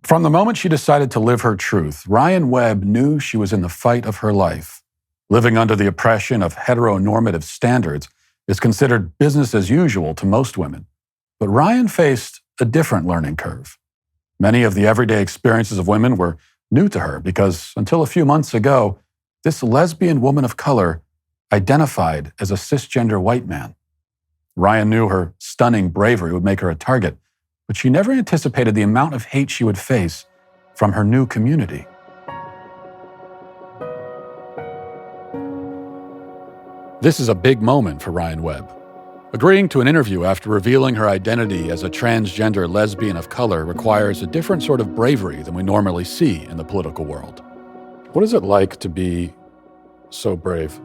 From the moment she decided to live her truth, Ryan Webb knew she was in the fight of her life. Living under the oppression of heteronormative standards is considered business as usual to most women. But Ryan faced a different learning curve. Many of the everyday experiences of women were new to her because until a few months ago, this lesbian woman of color identified as a cisgender white man. Ryan knew her stunning bravery would make her a target, but she never anticipated the amount of hate she would face from her new community. This is a big moment for Ryan Webb. Agreeing to an interview after revealing her identity as a transgender lesbian of color requires a different sort of bravery than we normally see in the political world. What is it like to be so brave?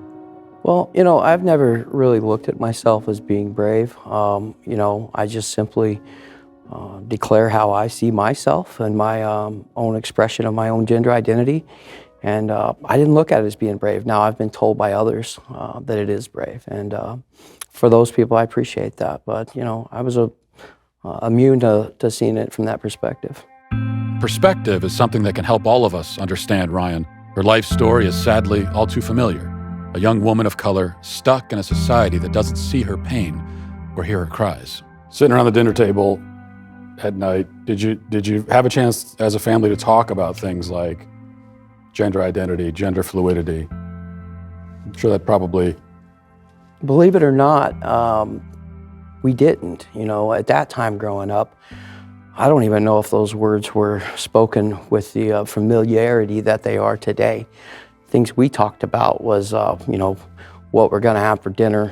Well, I've never really looked at myself as being brave. I just simply declare how I see myself and my own expression of my own gender identity. And I didn't look at it as being brave. Now I've been told by others that it is brave. And for those people, I appreciate that. But, I was immune to seeing it from that perspective. Perspective is something that can help all of us understand Ryan. Her life story is sadly all too familiar. A young woman of color stuck in a society that doesn't see her pain or hear her cries. Sitting around the dinner table at night, did you have a chance as a family to talk about things like gender identity, gender fluidity? I'm sure that probably... Believe it or not, we didn't. At that time growing up, I don't even know if those words were spoken with the familiarity that they are today. Things we talked about was, what we're gonna have for dinner,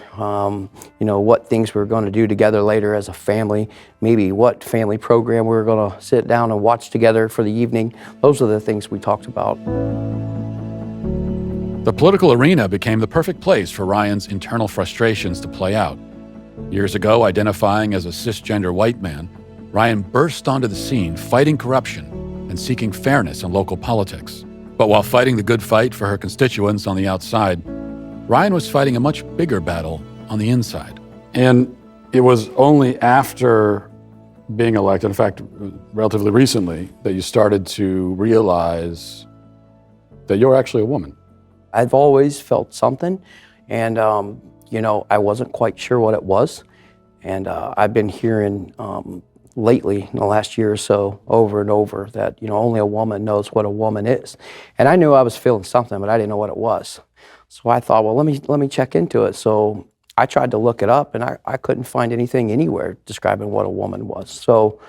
what things we're gonna do together later as a family, maybe what family program we were gonna sit down and watch together for the evening. Those are the things we talked about. The political arena became the perfect place for Ryan's internal frustrations to play out. Years ago, identifying as a cisgender white man, Ryan burst onto the scene fighting corruption and seeking fairness in local politics. But while fighting the good fight for her constituents on the outside, Ryan was fighting a much bigger battle on the inside. And it was only after being elected, in fact, relatively recently, that you started to realize that you're actually a woman. I've always felt something, and I wasn't quite sure what it was. And I've been hearing lately, in the last year or so, over and over, that only a woman knows what a woman is. And I knew I was feeling something, but I didn't know what it was. So I thought, well, let me check into it. So I tried to look it up, and I couldn't find anything anywhere describing what a woman was. So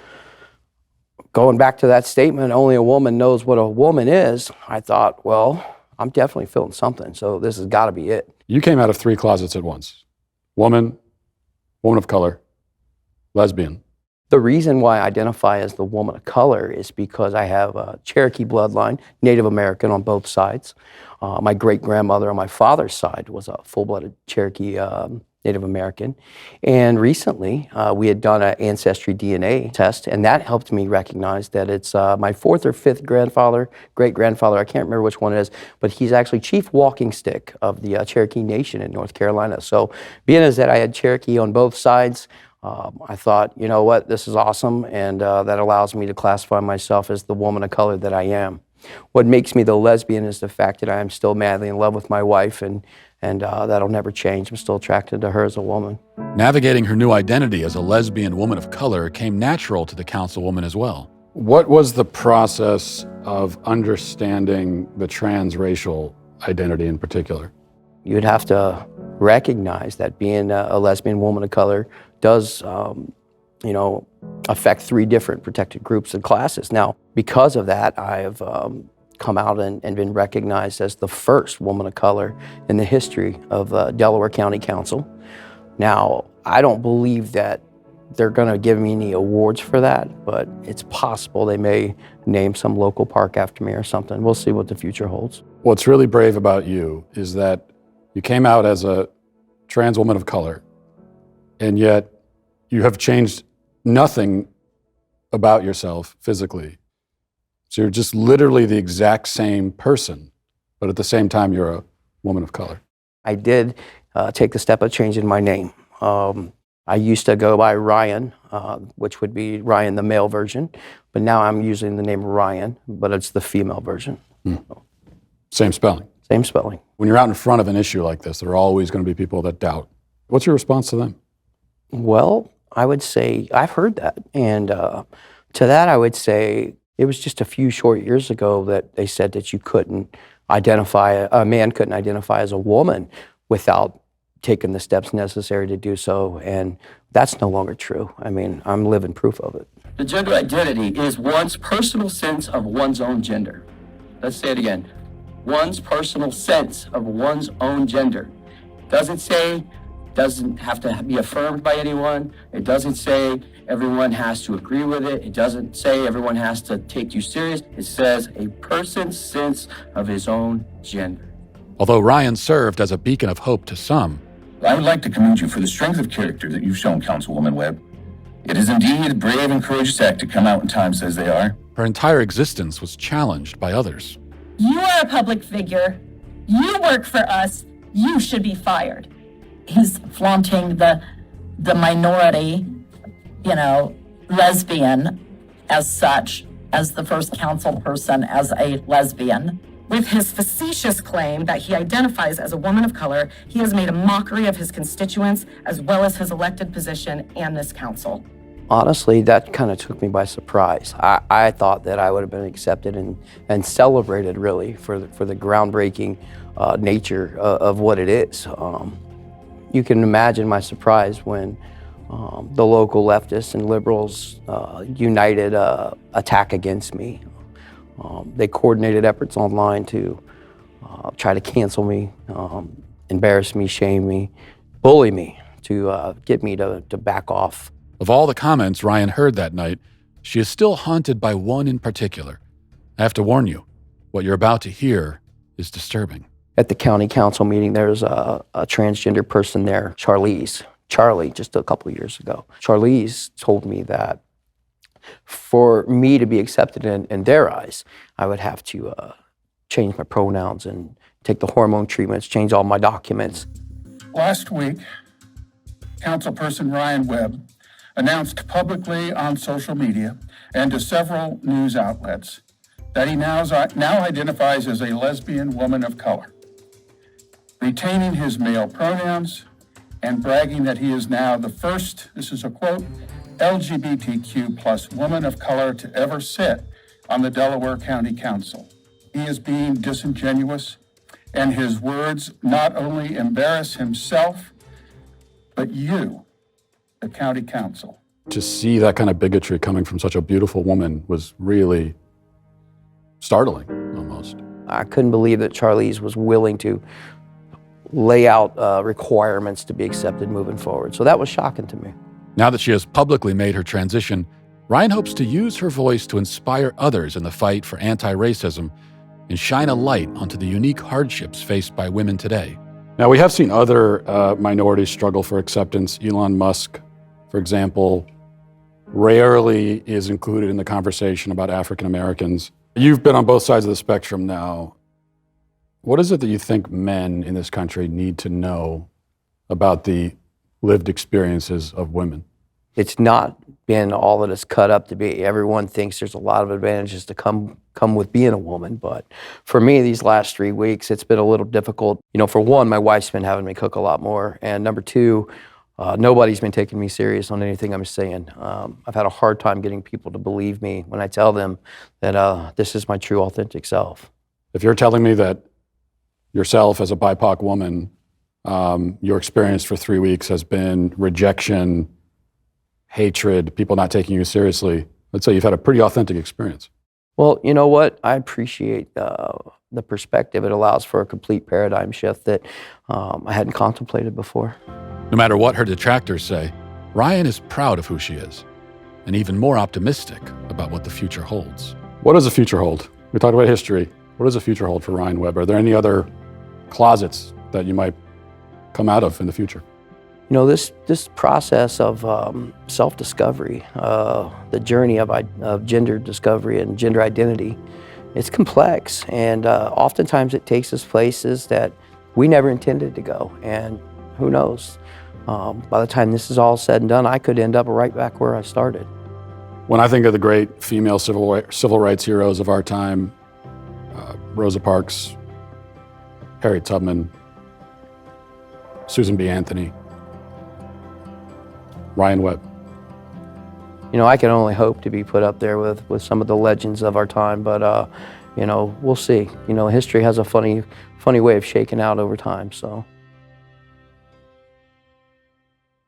going back to that statement, only a woman knows what a woman is, I thought, well, I'm definitely feeling something, so this has got to be it. You came out of 3 closets at once. Woman of color, lesbian. The reason why I identify as the woman of color is because I have a Cherokee bloodline, Native American on both sides. My great-grandmother on my father's side was a full-blooded Cherokee Native American. And recently, we had done an ancestry DNA test, and that helped me recognize that it's my 4th or 5th grandfather, great-grandfather, I can't remember which one it is, but he's actually chief walking stick of the Cherokee Nation in North Carolina. So being as that I had Cherokee on both sides, I thought, you know what, this is awesome, and that allows me to classify myself as the woman of color that I am. What makes me the lesbian is the fact that I am still madly in love with my wife, and that'll never change. I'm still attracted to her as a woman. Navigating her new identity as a lesbian woman of color came natural to the councilwoman as well. What was the process of understanding the transracial identity in particular? You'd have to recognize that being a lesbian woman of color does, affect 3 different protected groups and classes. Now, because of that, I've come out and been recognized as the first woman of color in the history of Delaware County Council. Now, I don't believe that they're going to give me any awards for that, but it's possible they may name some local park after me or something. We'll see what the future holds. What's really brave about you is that you came out as a trans woman of color, and yet you have changed nothing about yourself physically. So you're just literally the exact same person, but at the same time, you're a woman of color. I did take the step of changing my name. I used to go by Ryan, which would be Ryan, the male version. But now I'm using the name Ryan, but it's the female version. Same spelling. Same spelling. When you're out in front of an issue like this, there are always going to be people that doubt. What's your response to them? Well, I would say I've heard that. And to that, I would say it was just a few short years ago that they said that you couldn't identify, a man couldn't identify as a woman without taking the steps necessary to do so. And that's no longer true. I mean, I'm living proof of it. The gender identity is one's personal sense of one's own gender. Let's say it again. One's personal sense of one's own gender. Doesn't have to be affirmed by anyone. It doesn't say everyone has to agree with it. It doesn't say everyone has to take you serious. It says a person's sense of his own gender. Although Ryan served as a beacon of hope to some, I would like to commend you for the strength of character that you've shown, Councilwoman Webb. It is indeed a brave and courageous act to come out in times as they are. her entire existence was challenged by others. You are a public figure. You work for us. You should be fired. He's flaunting the minority, lesbian as such, as the first council person as a lesbian. With his facetious claim that he identifies as a woman of color, he has made a mockery of his constituents as well as his elected position and this council. Honestly, that kind of took me by surprise. I thought that I would have been accepted and celebrated, really, for the groundbreaking nature of what it is. You can imagine my surprise when the local leftists and liberals united attack against me. They coordinated efforts online to try to cancel me, embarrass me, shame me, bully me, to get me to back off. Of all the comments Ryan heard that night, she is still haunted by one in particular. I have to warn you, what you're about to hear is disturbing. At the county council meeting, there's a transgender person there, Charlie, just a couple of years ago. Charlize told me that for me to be accepted in their eyes, I would have to change my pronouns and take the hormone treatments, change all my documents. Last week, Councilperson Ryan Webb announced publicly on social media and to several news outlets that he now identifies as a lesbian woman of color, retaining his male pronouns and bragging that he is now the first, this is a quote, LGBTQ plus woman of color to ever sit on the Delaware County Council. He is being disingenuous, and his words not only embarrass himself, but you, the county council. To see that kind of bigotry coming from such a beautiful woman was really startling, almost. I couldn't believe that Charlize was willing to lay out requirements to be accepted moving forward. So that was shocking to me. Now that she has publicly made her transition, Ryan hopes to use her voice to inspire others in the fight for anti-racism and shine a light onto the unique hardships faced by women today. Now, we have seen other minorities struggle for acceptance. Elon Musk, for example, rarely is included in the conversation about African Americans. You've been on both sides of the spectrum now. What is it that you think men in this country need to know about the lived experiences of women? It's not been all that it's cut up to be. Everyone thinks there's a lot of advantages to come with being a woman, but for me, these last 3 weeks, it's been a little difficult. For one, my wife's been having me cook a lot more, and number two, nobody's been taking me serious on anything I'm saying. I've had a hard time getting people to believe me when I tell them that this is my true, authentic self. If you're telling me that yourself as a BIPOC woman, your experience for 3 weeks has been rejection, hatred, people not taking you seriously, let's say you've had a pretty authentic experience. Well, you know what? I appreciate the perspective. It allows for a complete paradigm shift that I hadn't contemplated before. No matter what her detractors say, Ryan is proud of who she is and even more optimistic about what the future holds. What does the future hold? We talked about history. What does the future hold for Ryan Webb? Are there any other closets that you might come out of in the future? This process of self-discovery, the journey of gender discovery and gender identity, it's complex, and oftentimes it takes us places that we never intended to go, and who knows? By the time this is all said and done, I could end up right back where I started. When I think of the great female civil rights heroes of our time, Rosa Parks, Harriet Tubman, Susan B. Anthony, Ryan Webb. You know, I can only hope to be put up there with some of the legends of our time, but you know, we'll see. You know, history has a funny way of shaking out over time, so.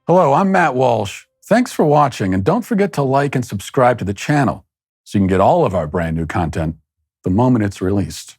Hello, I'm Matt Walsh. Thanks for watching, and don't forget to like and subscribe to the channel so you can get all of our brand new content the moment it's released.